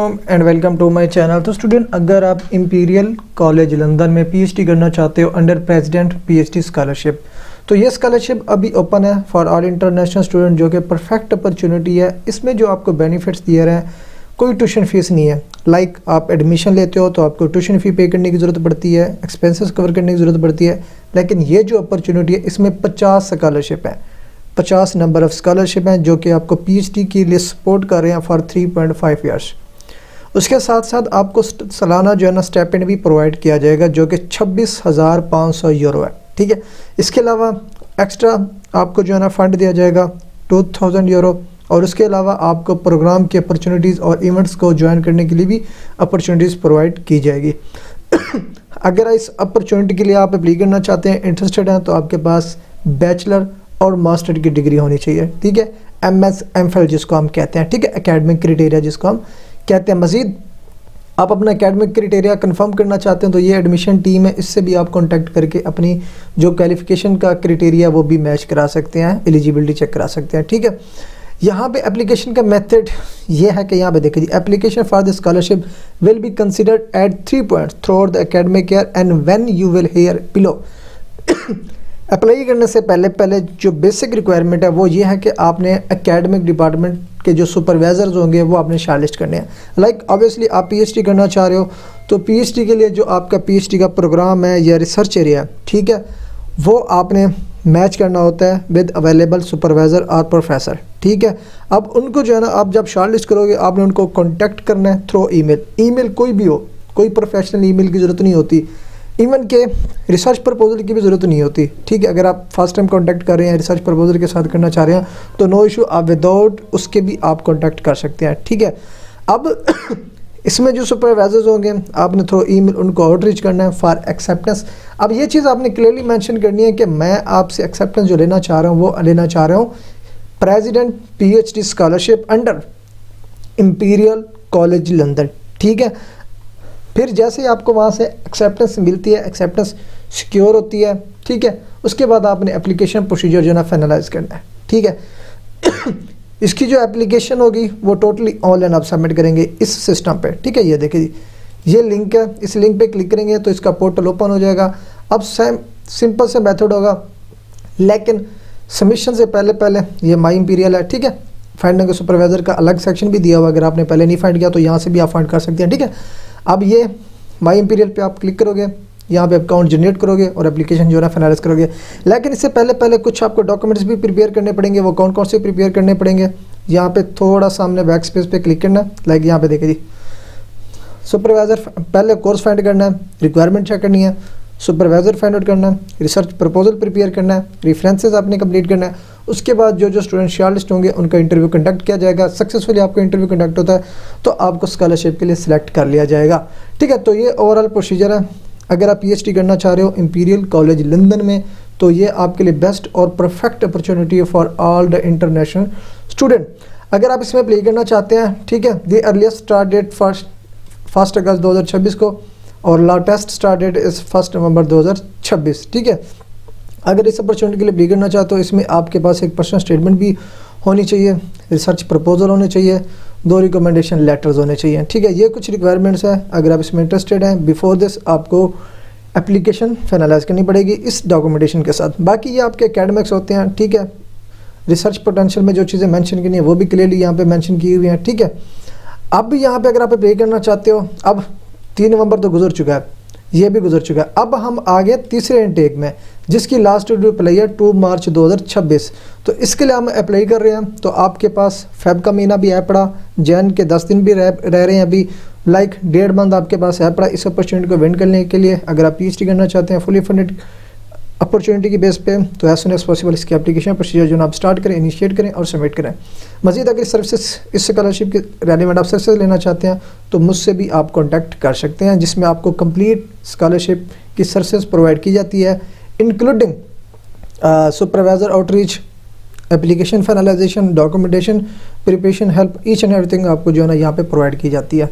And welcome to my channel. तो student, अगर आप इंपीरियल कॉलेज लंदन में पीएचडी करना चाहते हो अंडर प्रेसिडेंट पीएचडी स्कॉलरशिप, तो ये स्कॉलरशिप अभी ओपन है फॉर ऑल इंटरनेशनल स्टूडेंट, जो कि परफेक्ट अपॉर्चुनिटी है। इसमें जो आपको बेनिफिट्स दिए रहे हैं, कोई ट्यूशन फीस नहीं है। लाइक आप एडमिशन लेते हो तो आपको ट्यूशन फ़ी पे करने की ज़रूरत पड़ती है, एक्सपेंसेस कवर करने की ज़रूरत पड़ती है। लेकिन ये जो अपॉर्चुनिटी है, इसमें 50 स्कॉलरशिप है, 50 नंबर ऑफ़ स्कॉलरशिप हैं जो कि आपको पीएचडी के लिए सपोर्ट कर रहे हैं फॉर 3.5 ईयर्स। उसके साथ साथ आपको सालाना जो है ना स्टाइपेंड भी प्रोवाइड किया जाएगा, जो कि 26,500 यूरो है। ठीक है, इसके अलावा एक्स्ट्रा आपको जो है ना फ़ंड दिया जाएगा 2,000 यूरो, और उसके अलावा आपको प्रोग्राम की अपॉर्चुनिटीज़ और इवेंट्स को ज्वाइन करने के लिए भी अपॉर्चुनिटीज़ प्रोवाइड की जाएगी। अगर इस अपॉर्चुनिटी के लिए आप अप्लाई करना चाहते हैं, इंटरेस्टेड हैं, तो आपके पास बैचलर और मास्टर की डिग्री होनी चाहिए। ठीक है, MS MPhil जिसको हम कहते हैं। ठीक है, एकेडमिक क्राइटेरिया जिसको हम कहते हैं। मज़ीद आप अपना एकेडमिक क्राइटेरिया कंफर्म करना चाहते हैं तो ये एडमिशन टीम है, इससे भी आप कांटेक्ट करके अपनी जो क्वालिफिकेशन का क्राइटेरिया वो भी मैच करा सकते हैं, एलिजिबिलिटी चेक करा सकते हैं। ठीक है, यहाँ पे एप्लीकेशन का मेथड ये है कि यहाँ पे देखिए, application for the scholarship will be considered at 3 points through out the academic year and when you will hear below. Apply करने से पहले जो बेसिक रिक्वायरमेंट है वो ये है कि आपने एकेडमिक डिपार्टमेंट के जो सुपरवाइजर्स होंगे वो आपने शॉर्टलिस्ट करने हैं। लाइक ऑब्वियसली आप पीएचडी करना चाह रहे हो, तो पीएचडी के लिए जो आपका पीएचडी का प्रोग्राम है या रिसर्च एरिया, ठीक है, वो आपने मैच करना होता है विद अवेलेबल सुपरवाइज़र और प्रोफेसर। ठीक है, अब उनको जो है ना, आप जब शॉर्टलिस्ट करोगे आपने उनको कॉन्टैक्ट करना है थ्रू ईमेल कोई भी हो, कोई प्रोफेशनल ईमेल की ज़रूरत नहीं होती, इवन के रिसर्च प्रपोजल की भी ज़रूरत नहीं होती। ठीक है, अगर आप फर्स्ट टाइम कांटेक्ट कर रहे हैं, रिसर्च प्रपोजल के साथ करना चाह रहे हैं, तो नो इशू, आप विदाउट उसके भी आप कांटेक्ट कर सकते हैं। ठीक है, अब इसमें जो सुपरवाइजर्स होंगे आपने थ्रू ईमेल उनको आउटरीच करना है फॉर एक्सेप्टेंस। अब ये चीज़ आपने क्लियरली मेंशन करनी है कि मैं आपसे एक्सेप्टेंस जो लेना चाह रहा हूँ वो लेना चाह रहा हूँ president PhD scholarship under imperial College London. ठीक है, फिर जैसे ही आपको वहाँ से एक्सेप्टेंस मिलती है, एक्सेप्टेंस सिक्योर होती है, ठीक है, उसके बाद आपने एप्लीकेशन प्रोसीजर जो है ना फाइनलाइज करना है। ठीक है, इसकी जो एप्लीकेशन होगी वो टोटली ऑनलाइन आप सबमिट करेंगे इस सिस्टम पे। ठीक है, ये देखिए जी, ये लिंक है, इस लिंक पे क्लिक करेंगे तो इसका पोर्टल ओपन हो जाएगा। अब सिंपल से मेथड होगा, लेकिन सबमिशन से पहले ये माई इंपीरियल है। ठीक है, फाइंडिंग के सुपरवाइजर का अलग सेक्शन भी दिया हुआ, अगर आपने पहले नहीं फाइंड किया तो यहाँ से भी आप फाइंड कर सकते हैं। ठीक है, अब ये माई इंपीरियल पे आप क्लिक करोगे, यहाँ पे अकाउंट जनरेट करोगे और एप्लीकेशन जो है ना फाइनलाइज करोगे। लेकिन इससे पहले कुछ आपको डॉक्यूमेंट्स भी प्रिपेयर करने पड़ेंगे। वो कौन से प्रिपेयर करने पड़ेंगे, यहाँ पे थोड़ा सामने बैक स्पेस पे क्लिक करना है। लाइक यहाँ पे देखिए जी, सुपरवाइज़र पहले कोर्स फाइंड करना है, रिक्वायरमेंट चेक करनी है, सुपरवाइज़र फाइंड आउट करना है, रिसर्च प्रपोजल प्रिपेयर करना है, रेफरेंसेस आपने कंप्लीट करना है। उसके बाद जो स्टूडेंट शॉर्टलिस्ट होंगे उनका इंटरव्यू कंडक्ट किया जाएगा। सक्सेसफुली आपका इंटरव्यू कंडक्ट होता है तो आपको स्कॉलरशिप के लिए सिलेक्ट कर लिया जाएगा। ठीक है, तो ये ओवरऑल प्रोसीजर है। अगर आप पीएचडी करना चाह रहे हो इंपीरियल कॉलेज लंदन में, तो ये आपके लिए बेस्ट और परफेक्ट अपॉर्चुनिटी है for all the international student. अगर आप इसमें अप्लाई करना चाहते हैं, ठीक है, द अर्लीस्ट स्टार्ट डेट 1 अगस्त 2026 को और लाटेस्ट स्टार्ट डेट इस 1 नवंबर 2026। ठीक है, अगर इस अपॉर्चुनिटी के लिए अप्लाई करना चाहते हो, इसमें आपके पास एक पर्सनल स्टेटमेंट भी होनी चाहिए, रिसर्च प्रपोजल होने चाहिए, 2 रिकमेंडेशन लेटर्स होने चाहिए। ठीक है, ये कुछ रिक्वायरमेंट्स हैं। अगर आप इसमें इंटरेस्टेड हैं, बिफोर दिस आपको एप्लीकेशन फाइनलाइज करनी पड़ेगी इस डॉक्यूमेंटेशन के साथ। बाकी ये आपके एकेडमिक्स होते हैं। ठीक है, रिसर्च पोटेंशियल में जो चीज़ें मेंशन करनी है वो भी क्लियरली यहाँ पे मेंशन की हुई हैं। ठीक है, अब यहाँ पे अगर आप अप्लाई करना चाहते हो, अब 3 नवंबर तो गुजर चुका है, ये भी गुजर चुका है। अब हम आगे तीसरे इनटेक में, जिसकी लास्ट डेट अप्लाई है 2 मार्च 2026। तो इसके लिए हम अप्लाई कर रहे हैं, तो आपके पास फेब का महीना भी है पड़ा, जैन के 10 दिन भी रह रहे हैं अभी, लाइक 1.5 मंथ आपके पास है पड़ा इस अपॉर्चुनिटी को विन करने के लिए। अगर आप पीएचडी करना चाहते हैं फुली फंडेड अपॉर्चुनिटी की बेस पे, तो एज सुन एज पॉसिबल इसकी एप्लीकेशन प्रोसीजर जो है आप स्टार्ट करें, इनिशिएट करें और सबमिट करें। मज़ीद अगर सर्विसेज इस स्कॉलरशिप के रेलिवेंट आप सर्विसेज लेना चाहते हैं तो मुझसे भी आप कॉन्टैक्ट कर सकते हैं, जिसमें आपको कंप्लीट स्कॉलरशिप की सर्विसेज प्रोवाइड की जाती है, including supervisor outreach, application finalisation, documentation preparation, help, each and everything आपको जो है ना यहाँ पे प्रोवाइड की जाती है।